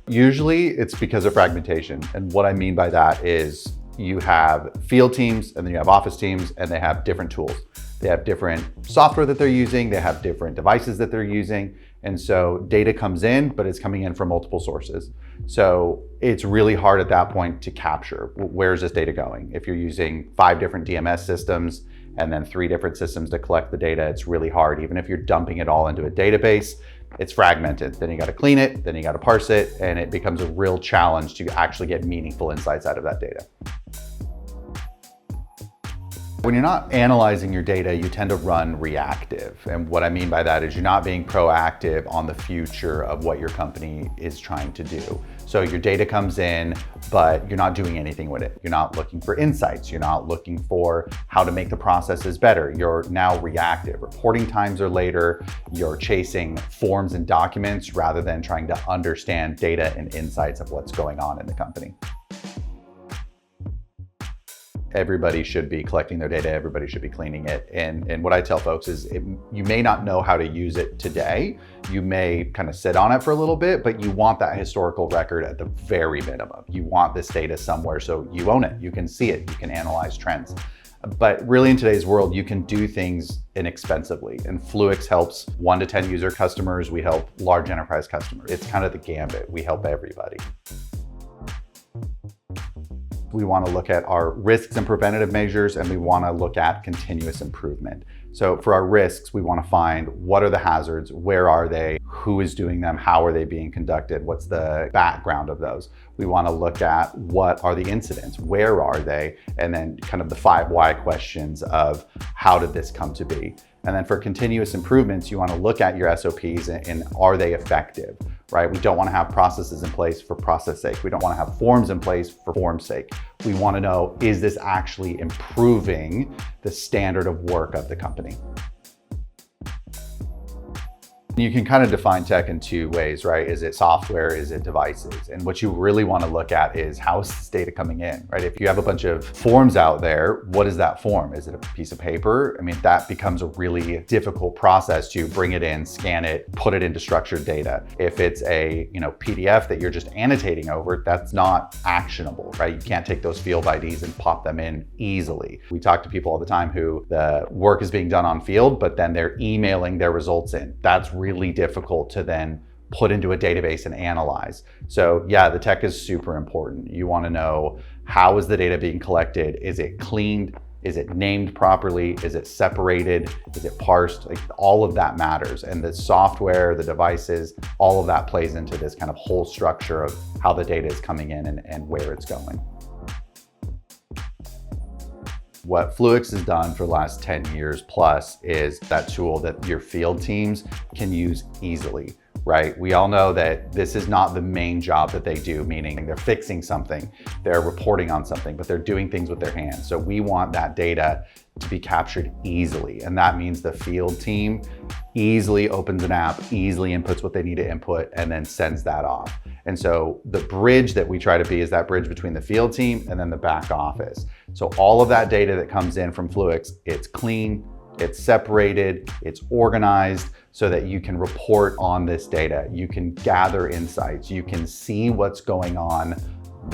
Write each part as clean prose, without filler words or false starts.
Usually it's because of fragmentation. And what I mean by that is you have field teams and then you have office teams, and they have different tools. They have different software that they're using. They have different devices that they're using. And so data comes in, but it's coming in from multiple sources. So it's really hard at that point to capture, where's this data going? If you're using 5 different DMS systems and then 3 different systems to collect the data, it's really hard. Even if you're dumping it all into a database, it's fragmented. Then you got to clean it, then you got to parse it, and it becomes a real challenge to actually get meaningful insights out of that data. When you're not analyzing your data, you tend to run reactive. And what I mean by that is you're not being proactive on the future of what your company is trying to do. So your data comes in, but you're not doing anything with it. You're not looking for insights. You're not looking for how to make the processes better. You're now reactive. Reporting times are later. You're chasing forms and documents rather than trying to understand data and insights of what's going on in the company. Everybody should be collecting their data. Everybody should be cleaning it. And what I tell folks is you may not know how to use it today. You may kind of sit on it for a little bit, but you want that historical record at the very minimum. You want this data somewhere so you own it. You can see it. You can analyze trends. But really in today's world, you can do things inexpensively. And Fluix helps 1 to 10 user customers. We help large enterprise customers. It's kind of the gambit. We help everybody. We want to look at our risks and preventative measures, and we want to look at continuous improvement. So for our risks, we want to find what are the hazards, where are they, who is doing them, how are they being conducted, what's the background of those. We want to look at what are the incidents, where are they, and then kind of the 5 why questions of how did this come to be. And then for continuous improvements, you want to look at your SOPs and are they effective, right? We don't want to have processes in place for process sake. We don't want to have forms in place for form's sake. We want to know, is this actually improving the standard of work of the company? You can kind of define tech in 2 ways, right? Is it software? Is it devices? And what you really want to look at is how is this data coming in, right? If you have a bunch of forms out there, what is that form? Is it a piece of paper? I mean, that becomes a really difficult process to bring it in, scan it, put it into structured data. If it's a PDF that you're just annotating over, that's not actionable, right? You can't take those field IDs and pop them in easily. We talk to people all the time who the work is being done on field, but then they're emailing their results in. That's really difficult to then put into a database and analyze. So yeah, the tech is super important. You want to know, how is the data being collected? Is it cleaned? Is it named properly? Is it separated? Is it parsed? Like, all of that matters. And the software, the devices, all of that plays into this kind of whole structure of how the data is coming in and where it's going. What Fluix has done for the last 10 years plus is that tool that your field teams can use easily, right? We all know that this is not the main job that they do, meaning they're fixing something, they're reporting on something, but they're doing things with their hands. So we want that data to be captured easily. And that means the field team easily opens an app, easily inputs what they need to input, and then sends that off. And so the bridge that we try to be is that bridge between the field team and then the back office. So all of that data that comes in from Fluix, it's clean, it's separated, it's organized so that you can report on this data. You can gather insights, you can see what's going on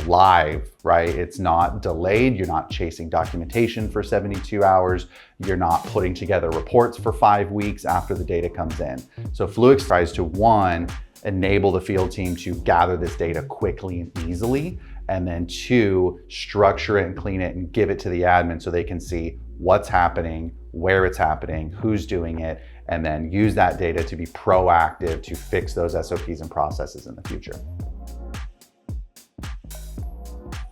live, right? It's not delayed. You're not chasing documentation for 72 hours. You're not putting together reports for 5 weeks after the data comes in. So Fluix tries to, 1, enable the field team to gather this data quickly and easily, and then 2, structure it and clean it and give it to the admin so they can see what's happening, where it's happening, who's doing it, and then use that data to be proactive to fix those SOPs and processes in the future.